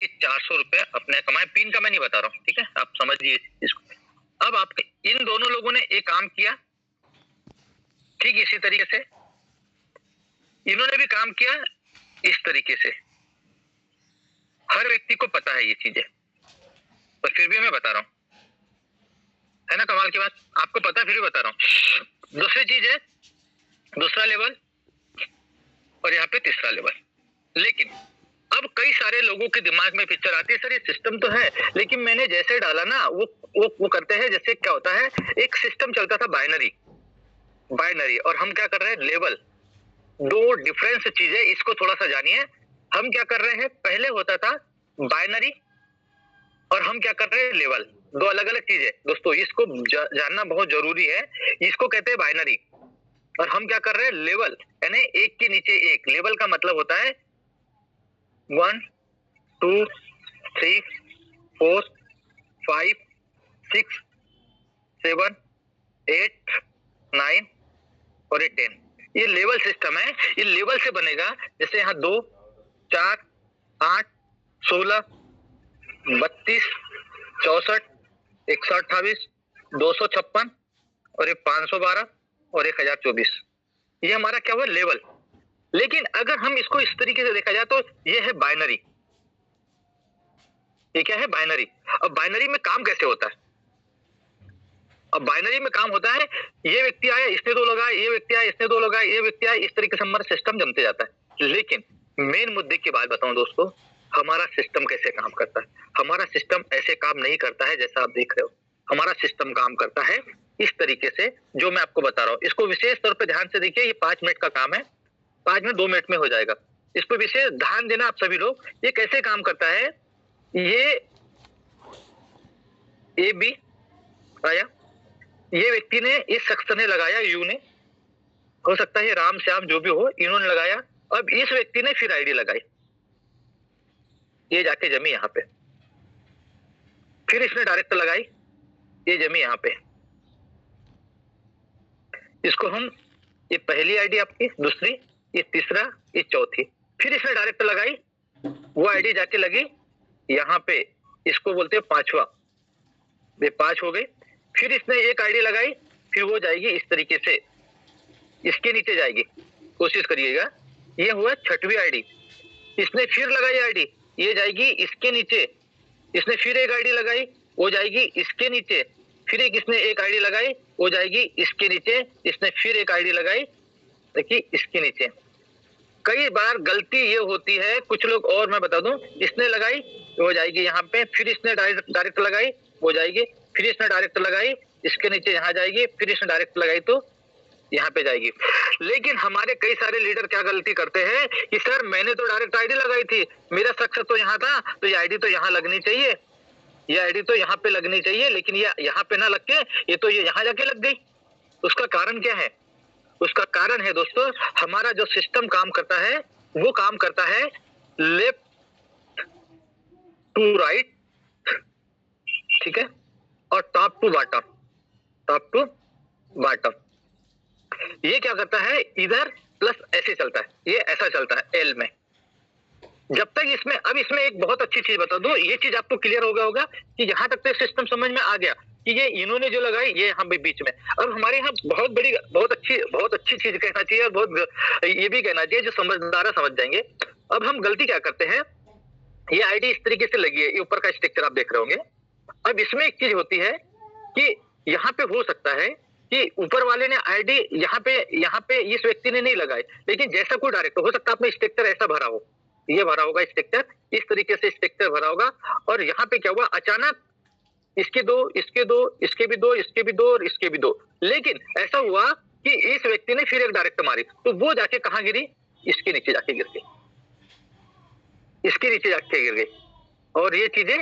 कि 400 रुपए अपने कमाए, पिन का मैं नहीं बता रहा हूँ, ठीक है, आप समझिए इसको। अब आप इन दोनों लोगों ने एक काम किया, ठीक इसी तरीके से इन्होंने भी काम किया इस तरीके से। हर व्यक्ति को पता है ये चीजें, और फिर भी मैं बता रहा हूं, है ना कमाल की बात, आपको पता है फिर भी बता रहा हूं। दूसरी चीज है दूसरा लेवल, और यहाँ पे तीसरा लेवल। लेकिन अब कई सारे लोगों के दिमाग में पिक्चर आती है, सर ये सिस्टम तो है, लेकिन मैंने जैसे डाला ना वो करते हैं, जैसे क्या होता है, एक सिस्टम चलता था बाइनरी, और हम क्या कर रहे हैं, लेवल। दो डिफरेंस चीजें, इसको थोड़ा सा जानिए। हम क्या कर रहे हैं, पहले होता था बाइनरी, और हम क्या कर रहे हैं, लेवल। दो अलग अलग चीजें दोस्तों, इसको जानना बहुत जरूरी है। इसको कहते हैं बाइनरी, और हम क्या कर रहे हैं, लेवल, यानी एक के नीचे एक। लेवल का मतलब होता है 1 2 3 4 5 6 7 8 9 और 10। ये लेवल सिस्टम है। ये लेवल से बनेगा, जैसे यहाँ 2 4 8 16 32 64 128 256 और ये 512 और 1024। ये हमारा क्या हुआ, लेवल। लेकिन अगर हम इसको इस तरीके से देखा जाए तो ये है बाइनरी। ये क्या है, बाइनरी। अब बाइनरी में काम कैसे होता है, अब बाइनरी में काम होता है, ये व्यक्ति आया इसने 2 लगाए, ये व्यक्ति आया इसने 2 लगाए, ये व्यक्ति आया, इस तरीके से हमारा सिस्टम जमते जाता है। लेकिन मेन मुद्दे की बात बताऊं दोस्तों, हमारा सिस्टम कैसे काम करता है। हमारा सिस्टम ऐसे काम नहीं करता है जैसा आप देख रहे हो। हमारा सिस्टम काम करता है इस तरीके से, जो मैं आपको बता रहा हूँ। इसको विशेष तौर पर ध्यान से देखिए, ये 5 मिनट का काम है, 5 में 2 मिनट में हो जाएगा। इस पर विशेष ध्यान देना आप सभी लोग। ये कैसे काम करता है, ये ए बी आया, ये व्यक्ति ने, इस शख्स ने लगाया, यू ने, हो सकता है राम श्याम जो भी हो, इन्होंने लगाया। अब इस व्यक्ति ने फिर आईडी लगाई, ये जाके जमी यहाँ पे। फिर इसने डायरेक्ट लगाई, ये जमी यहाँ पे। इसको हम, ये पहली आईडी आपकी, दूसरी, ये तीसरा, ये चौथी। फिर इसने डायरेक्ट लगाई, वो आईडी जाके लगी यहाँ पे, इसको बोलते हैं 5वां। ये 5 हो गई। फिर इसने एक आईडी लगाई, फिर वो जाएगी इस तरीके से, इसके नीचे जाएगी, कोशिश करिएगा। ये हुआ 6वीं आईडी। इसने फिर लगाई आईडी, ये जाएगी इसके नीचे। इसने फिर एक आईडी लगाई, वो जाएगी इसके नीचे। फिर इसने एक आईडी लगाई, वो जाएगी इसके नीचे। इसने फिर एक आईडी लगाई, देखिए इसके नीचे। कई बार गलती ये होती है, कुछ लोग, और मैं बता दूं, इसने लगाई वो जाएगी यहाँ पे, फिर इसने डायरेक्ट लगाई वो जाएगी, फिर इसने डायरेक्ट लगाई इसके नीचे यहाँ जाएगी, फिर इसने डायरेक्ट लगाई तो यहाँ पे जाएगी। लेकिन हमारे कई सारे लीडर क्या गलती करते हैं कि सर मैंने तो डायरेक्ट आईडी लगाई थी, मेरा सक्सेस तो यहाँ था, तो ये आईडी तो यहाँ लगनी चाहिए, ये आईडी तो यहाँ पे लगनी चाहिए, लेकिन ये यहाँ पे ना लग के ये तो ये यहाँ जाके लग गई। उसका कारण क्या है, उसका कारण है दोस्तों, हमारा जो सिस्टम काम करता है वो काम करता है लेफ्ट टू राइट, ठीक है, और टॉप टू बॉटम। ये क्या करता है, इधर प्लस ऐसे चलता है, ये ऐसा चलता है एल में। जब तक इसमें, अब इसमें एक बहुत अच्छी चीज बता दो, ये चीज आपको क्लियर हो गया होगा कि यहाँ तक तो सिस्टम समझ में आ गया कि ये इन्होंने जो लगाई ये यहाँ बीच में। अब हमारे यहाँ बहुत अच्छी चीज कहना चाहिए, और बहुत ये भी कहना चाहिए, जो समझदार है समझ जाएंगे। अब हम गलती क्या करते हैं, ये आईडी इस तरीके से लगी है, ये ऊपर का स्ट्रक्चर आप देख रहे होंगे। अब इसमें एक चीज होती है कि यहाँ पे हो सकता है कि ऊपर वाले ने आईडी यहाँ पे इस व्यक्ति ने नहीं लगाई, लेकिन जैसा कोई डायरेक्ट हो सकता है आपने स्ट्रक्चर ऐसा भरा हो, ये भरा होगा स्ट्रक्चर, इस तरीके से स्ट्रक्चर भरा होगा, और यहाँ पे क्या हुआ, अचानक इसके 2, इसके 2, इसके भी 2, इसके भी 2 और इसके भी 2। लेकिन ऐसा हुआ कि इस व्यक्ति ने फिर एक डायरेक्ट मारी, तो वो जाके कहाँ गिरी, इसके नीचे जाके गिर गई, इसके नीचे जाके गिर गई। और ये चीजें,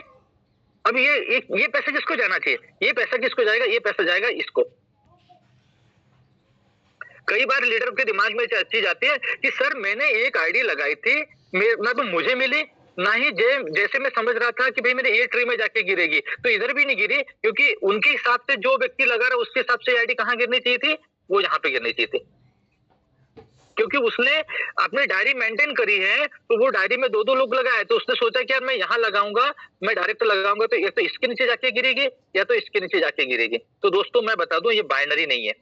अब ये पैसा किसको जाना चाहिए, ये पैसा किसको जाएगा, ये पैसा जाएगा इसको। कई बार लीडर के दिमाग में चीज आती है कि सर मैंने एक आईडी लगाई थी, ना तो मुझे मिली, ना ही जैसे मैं समझ रहा था कि भाई मेरे ये ट्री में जाके गिरेगी, तो इधर भी नहीं गिरी, क्योंकि उनके हिसाब से जो व्यक्ति लगा रहा उसके हिसाब से आईडी कहाँ गिरनी चाहिए थी, वो यहाँ पे गिरनी चाहिए थी। क्योंकि उसने अपनी डायरी मेंटेन करी है, तो वो डायरी में 2-2 लोग लगाए, तो उसने सोचा कि यार मैं यहाँ लगाऊंगा, मैं डायरेक्ट लगाऊंगा तो या तो इसके नीचे जाके गिरेगी या तो इसके नीचे जाके गिरेगी। तो दोस्तों मैं बता दूं, ये बाइनरी नहीं है,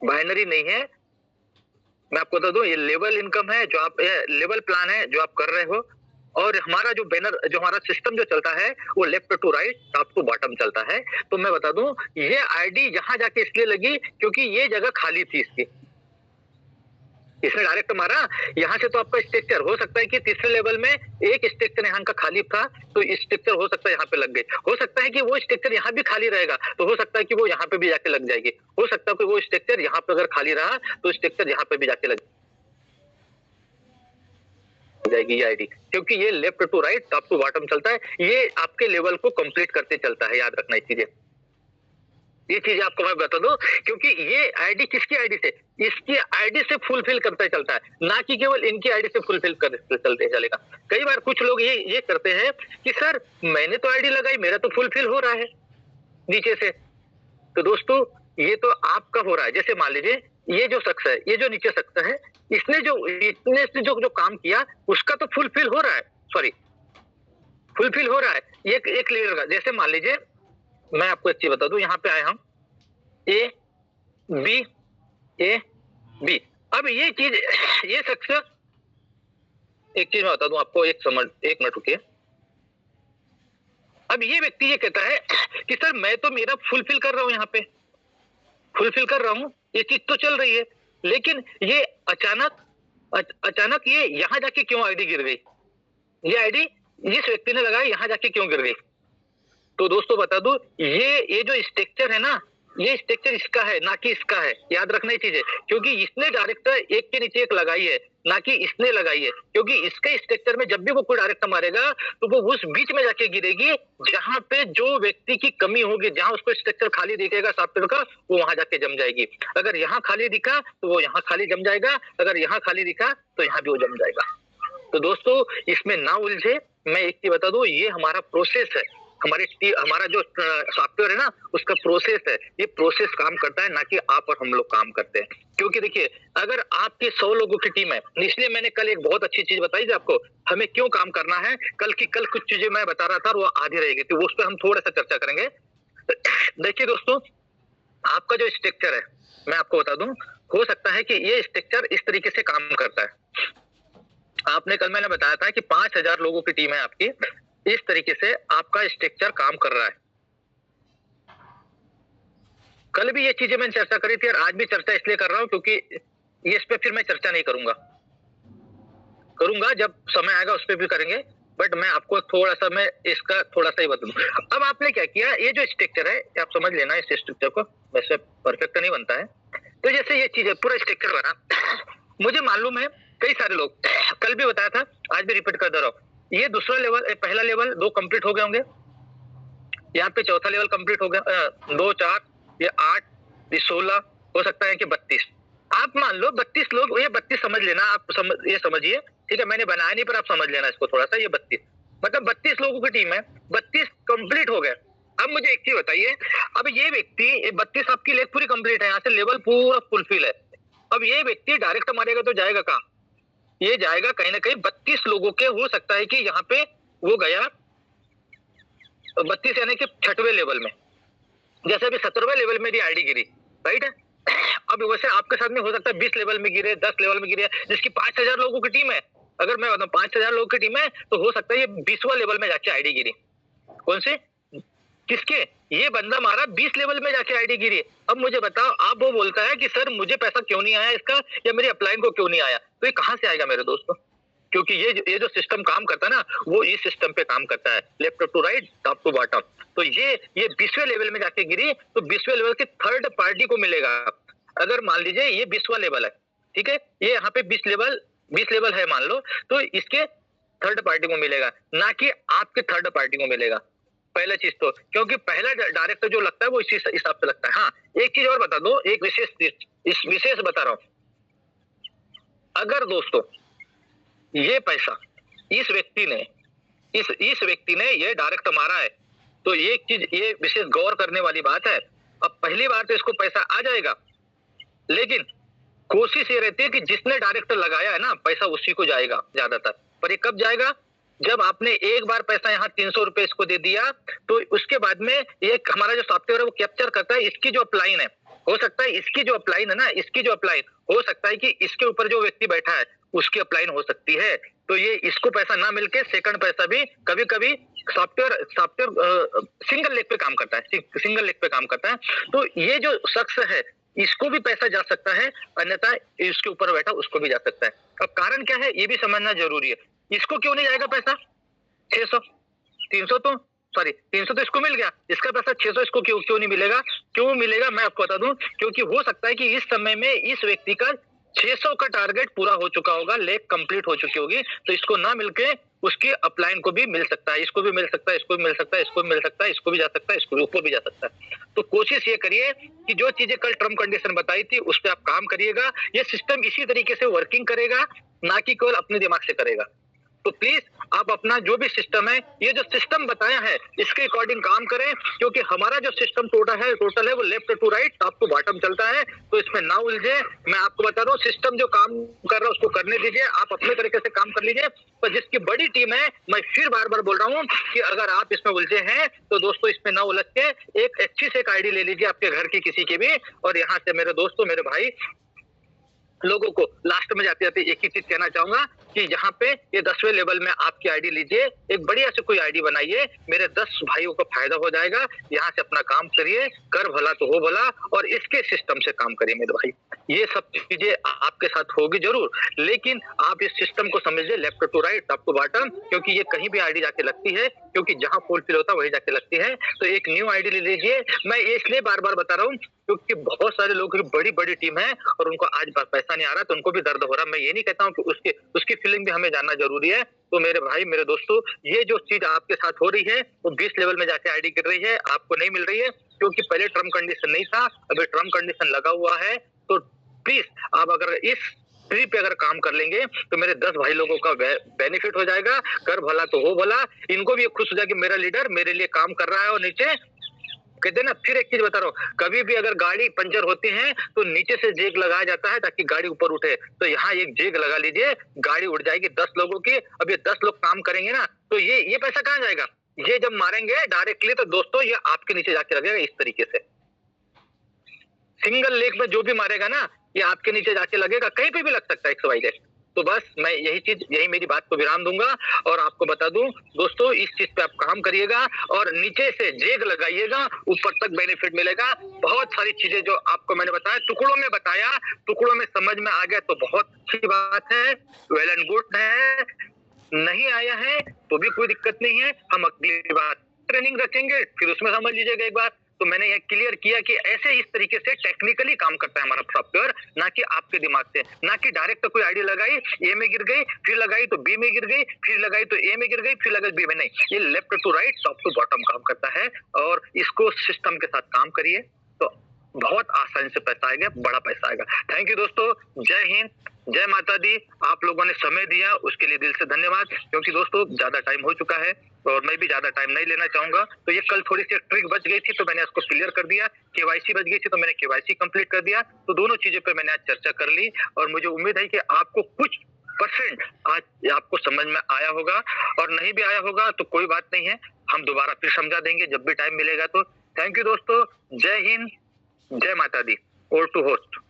बाइनरी नहीं है। मैं आपको बता दूं, ये लेवल इनकम है जो आप, लेवल प्लान है जो आप कर रहे हो। और हमारा जो बैनर, जो हमारा सिस्टम जो चलता है वो left to right, top to bottom चलता है। तो मैं बता दूं, ये आईडी यहाँ जाके इसलिए लगी क्योंकि ये जगह खाली थी इसकी, इसने डायरेक्ट मारा यहाँ से। तो आपका स्ट्रक्चर हो सकता है कि तीसरे लेवल में एक स्ट्रक्चर यहाँ का खाली था, तो स्ट्रक्चर हो सकता है यहाँ पे लग गई। हो सकता है कि वो स्ट्रक्चर यहाँ भी खाली रहेगा, तो हो सकता है कि वो यहाँ पे भी जाके लग जाएगी। हो सकता है कि वो स्ट्रक्चर यहाँ पे अगर खाली रहा तो स्ट्रक्चर यहाँ पे भी जाके लग जाएगी ये आईडी, क्योंकि ये left to right, top to bottom चलता है। ये आपके लेवल को कंप्लीट करते चलता है, याद रखना ये चीज आपको मैं बता दूं, क्योंकि ये आईडी किसकी आईडी से, इसकी आईडी से फुलफिल करता चलता है, ना कि केवल इनकी आईडी से फुलफिल करते चलते चलेगा। कई बार कुछ लोग ये करते हैं कि सर मैंने तो आईडी लगाई, मेरा तो फुलफिल हो रहा है नीचे से। तो दोस्तों ये तो आपका हो रहा है। जैसे मान लीजिए ये जो शख्स है, ये जो नीचे शख्स है, इसने जो इतने से जो काम किया उसका तो फुलफिल हो रहा है, सॉरी फुलफिल हो रहा है एक लीडर का। जैसे मान लीजिए मैं आपको एक चीज बता दूं, यहाँ पे आए हम ए बी। अब ये चीज, ये शख्स, एक चीज मैं बता दूं आपको, एक मिनट रुकिए। अब ये व्यक्ति ये कहता है कि सर मैं तो मेरा फुलफिल कर रहा हूं, यहाँ पे फुलफिल कर रहा हूं, ये चीज तो चल रही है, लेकिन ये अचानक ये यहाँ जाके क्यों आईडी गिर गई, ये आईडी जिस व्यक्ति ने लगाई यहाँ जाके क्यों गिर गई। तो दोस्तों बता दूं, ये जो स्ट्रक्चर है ना, ये स्ट्रक्चर इसका है ना कि इसका है, याद रखना ये चीज है। क्योंकि इसने डायरेक्ट एक के नीचे एक लगाई है, ना कि इसने लगाई है। क्योंकि इसके स्ट्रक्चर में जब भी वो कोई डायरेक्ट मारेगा तो वो उस बीच में जाके गिरेगी जहां पे जो व्यक्ति की कमी होगी, जहां उसको स्ट्रक्चर खाली दिखेगा सॉफ्टवेयर का, वो वहां जाके जम जाएगी। अगर यहाँ खाली दिखा तो वो यहाँ खाली जम जाएगा, अगर यहाँ खाली दिखा तो यहाँ भी वो जम जाएगा। तो दोस्तों इसमें ना उलझे, मैं एक चीज बता दूं, ये हमारा प्रोसेस है, हमारा जो सॉफ्टवेयर है ना उसका प्रोसेस है। ये प्रोसेस काम करता है, ना कि आप और हम लोग काम करते हैं। क्योंकि देखिए अगर आपके 100 लोगों की टीम है, इसलिए मैंने कल एक बहुत अच्छी चीज बताई थी आपको, हमें क्यों काम करना है। कल कुछ चीजें मैं बता रहा था और वो आधी रह गई थी, उस पर हम थोड़ा सा चर्चा करेंगे। देखिए दोस्तों, आपका जो स्ट्रक्चर है, मैं आपको बता दूं, हो सकता है कि ये स्ट्रक्चर इस तरीके से काम करता है। आपने कल मैंने बताया था कि 5000 लोगों की टीम है आपकी, इस तरीके से आपका स्ट्रक्चर काम कर रहा है। कल भी ये चीजें मैंने चर्चा करी थी और आज भी चर्चा इसलिए कर रहा हूं क्योंकि इस पे फिर मैं चर्चा नहीं करूंगा जब समय आएगा उस पे भी करेंगे, बट मैं आपको थोड़ा सा ही बता दूं। अब आपने क्या किया, ये जो स्ट्रक्चर है आप समझ लेना, इस स्ट्रक्चर को, वैसे परफेक्ट नहीं बनता है। तो जैसे ये चीज है, पूरा स्ट्रक्चर बना, मुझे मालूम है कई सारे लोग, कल भी बताया था आज भी रिपीट कर दे रहा हूं, ये दूसरा लेवल, पहला लेवल 2 कंप्लीट हो गए होंगे, यहाँ पे चौथा लेवल कंप्लीट हो गया, 2 4 ये 8 ये 16, हो सकता है कि 32। आप मान लो 32 लोग, ये 32 समझ लेना, आप ये समझिए, ठीक है, मैंने बनाया नहीं पर आप समझ लेना इसको थोड़ा सा। ये 32 मतलब 32 लोगों की टीम है, 32 कंप्लीट हो गए। अब मुझे एक चीज बताइए, अब ये व्यक्ति 32 आपकी लेग पूरी कंप्लीट है, यहाँ से लेवल पूरा फुलफिल है। अब ये व्यक्ति डायरेक्ट मारेगा तो जाएगा कहाँ, ये जाएगा कहीं ना कहीं 32 लोगों के, हो सकता है कि यहाँ पे वो गया 32 यानी कि 6वें लेवल में, जैसे अभी 17वें लेवल में आईडी गिरी, राइट है। अब वैसे आपके साथ में हो सकता है 20 लेवल में गिरे, 10 लेवल में गिरे, जिसकी 5000 लोगों की टीम है। अगर मैं बताऊं 5000 लोगों की टीम है तो हो सकता है ये 20वां लेवल में जाके आईडी गिरी। कौन से, किसके, ये बंदा मारा 20 लेवल में जाके आईडी गिरी। अब मुझे बताओ, आप वो बोलता है कि सर मुझे पैसा क्यों नहीं आया इसका, या मेरी अपलाइन को क्यों नहीं आया, तो ये कहां से आएगा मेरे दोस्तों। क्योंकि ये जो सिस्टम काम करता है ना, वो इस सिस्टम पे काम करता है, left to right, top to bottom. तो ये 20वें लेवल में जाके गिरी तो 20वें लेवल की थर्ड पार्टी को मिलेगा। अगर मान लीजिए ये 20वां लेवल है, ठीक है, ये यहाँ पे 20 लेवल है मान लो, तो इसके थर्ड पार्टी को मिलेगा, ना कि आपके थर्ड पार्टी को मिलेगा। पहला चीज तो, क्योंकि पहला डायरेक्टर जो लगता है वो इसी हिसाब से लगता है। हाँ, एक चीज और बता दो, एक विशेष बता रहा हूं, अगर दोस्तों ये पैसा इस व्यक्ति ने ये डायरेक्ट मारा है, तो ये चीज, ये विशेष गौर करने वाली बात है। अब पहली बार तो इसको पैसा आ जाएगा, लेकिन कोशिश ये रहती है कि जिसने डायरेक्ट लगाया है ना पैसा उसी को जाएगा ज्यादातर। पर ये कब जाएगा? जब आपने एक बार पैसा यहाँ 300 रुपए इसको दे दिया, तो उसके बाद में ये हमारा जो सॉफ्टवेयर है वो कैप्चर करता है इसकी जो अपलाइन है, हो सकता है इसकी जो अपलाइन है ना, इसकी जो अपलाइन हो सकता है कि इसके ऊपर जो व्यक्ति बैठा है उसकी अपलाइन हो सकती है। तो ये इसको पैसा ना मिलके सेकंड पैसा भी कभी कभी सॉफ्टवेयर सिंगल लेग पे काम करता है, सिंगल लेग पे काम करता है। तो ये जो शख्स है इसको भी पैसा जा सकता है, अन्यथा इसके ऊपर बैठा उसको भी जा सकता है। अब कारण क्या है ये भी समझना जरूरी है। इसको क्यों नहीं जाएगा पैसा 600? 300 तो सॉरी 300 तो इसको मिल गया, इसका पैसा 600 इसको क्यों नहीं मिलेगा? क्यों मिलेगा मैं आपको बता दूं, क्योंकि हो सकता है कि इस समय में इस व्यक्ति का 600 का टारगेट पूरा हो चुका होगा, लेग कंप्लीट हो चुकी होगी, तो इसको ना मिलके उसकी अपलाइन को भी मिल सकता है, इसको भी मिल सकता है, इसको भी मिल सकता है, इसको भी मिल सकता है, इसको भी जा सकता है, इसको भी ऊपर भी जा सकता है। तो कोशिश ये करिए कि जो चीजें कल टर्म कंडीशन बताई थी उस पर आप काम करिएगा। ये सिस्टम इसी तरीके से वर्किंग करेगा, ना कि केवल अपने दिमाग से करेगा। तो प्लीज आप अपना जो भी सिस्टम है, ये जो सिस्टम बताया है इसके अकॉर्डिंग काम करें, क्योंकि हमारा जो सिस्टम टोटल है वो left to right, top to bottom चलता है। तो इसमें ना उलझे, मैं आपको बता रहा हूँ सिस्टम जो काम कर रहा है उसको करने दीजिए, आप अपने तरीके से काम कर लीजिए। पर जिसकी बड़ी टीम है, मैं फिर बार बार बोल रहा हूँ कि अगर आप इसमें उलझे हैं तो दोस्तों इसमें ना उलझ के एक अच्छी से एक आईडी ले लीजिए आपके घर की किसी की भी। और यहाँ से मेरे दोस्तों, मेरे भाई लोगों को लास्ट में जाते जाते एक ही चीज कहना चाहूंगा कि यहाँ पे ये 10वें लेवल में आपकी आईडी लीजिए, एक बढ़िया से कोई आईडी बनाइए, मेरे 10 भाइयों को फायदा हो जाएगा। यहाँ से अपना काम करिए, कर भला तो हो भला, और इसके सिस्टम से काम करिए मेरे भाई। ये सब चीजें आपके साथ होगी जरूर, लेकिन आप इस सिस्टम को समझिए left to right, top to bottom, क्योंकि ये कहीं भी आईडी जाके लगती है, क्योंकि जहां फुलफिल होता है वही जाके लगती है। तो एक न्यू आईडी ले लीजिए। मैं इसलिए बार बार बता रहा हूँ क्योंकि बहुत सारे लोगों की बड़ी बड़ी टीम है और उनको आज पैसा नहीं आ रहा, तो उनको भी दर्द हो रहा। मैं ये नहीं कहता हूँ कि उसकी फीलिंग भी हमें जानना जरूरी है। तो मेरे भाई, मेरे दोस्तों, ये जो चीज आपके साथ हो रही है वो 20 लेवल में जाके आईडी गिर रही है, आपको नहीं मिल रही है क्योंकि पहले टर्म कंडीशन नहीं था, अभी टर्म कंडीशन लगा हुआ है। तो प्लीज आप अगर इस ट्री पे अगर काम कर लेंगे तो मेरे 10 भाई लोगों का बेनिफिट हो जाएगा। कर भला तो हो भला, इनको भी खुश हो जाएगा मेरा लीडर मेरे लिए काम कर रहा है। और नीचे कहते ना, फिर एक चीज बता रहा हूँ, कभी भी अगर गाड़ी पंचर होती है तो नीचे से जेक लगाया जाता है ताकि गाड़ी ऊपर उठे। तो यहाँ एक जेक लगा लीजिए, गाड़ी उड़ जाएगी 10 लोगों की। अब ये 10 लोग काम करेंगे ना, तो ये पैसा कहाँ जाएगा? ये जब मारेंगे डायरेक्टली तो दोस्तों ये आपके नीचे जाके लगेगा। इस तरीके से सिंगल लेग में जो भी मारेगा ना, ये आपके नीचे जाके लगेगा, कहीं पे भी लग सकता है XYZ। तो बस मैं यही मेरी बात को विराम दूंगा और आपको बता दूं दोस्तों, इस चीज पे आप काम करिएगा और नीचे से जेग लगाइएगा, ऊपर तक बेनिफिट मिलेगा। बहुत सारी चीजें जो आपको मैंने बताया, टुकड़ों में बताया, टुकड़ों में समझ में आ गया तो बहुत अच्छी बात है, वेल एंड गुड है। नहीं आया है तो भी कोई दिक्कत नहीं है, हम अगली बार ट्रेनिंग रखेंगे, फिर उसमें समझ लीजिएगा एक बार। तो मैंने ये क्लियर किया कि ऐसे इस तरीके से टेक्निकली काम करता है हमारा सॉफ्टवेयर, ना कि आपके दिमाग से, ना कि डायरेक्ट कोई आईडी लगाई ए में गिर गई, फिर लगाई तो बी में गिर गई, फिर लगाई तो ए में गिर गई, फिर लगाई बी में। नहीं, ये left to right, top to bottom काम करता है और इसको सिस्टम के साथ काम करिए तो बहुत आसानी से पैसा आएगा, बड़ा पैसा आएगा। थैंक यू दोस्तों, जय हिंद, जय माता दी। आप लोगों ने समय दिया उसके लिए दिल से धन्यवाद, क्योंकि दोस्तों ज्यादा टाइम हो चुका है और मैं भी ज्यादा टाइम नहीं लेना चाहूंगा। तो ये कल थोड़ी सी ट्रिक बच गई थी तो मैंने उसको क्लियर कर दिया, KYC बच गई थी तो मैंने KYC कंप्लीट कर दिया। तो दोनों चीजों पे मैंने आज चर्चा कर ली और मुझे उम्मीद है कि आपको कुछ % आज आपको समझ में आया होगा, और नहीं भी आया होगा तो कोई बात नहीं है, हम दोबारा फिर समझा देंगे जब भी टाइम मिलेगा। तो थैंक यू दोस्तों, जय हिंद, जय माता दी। Over to host.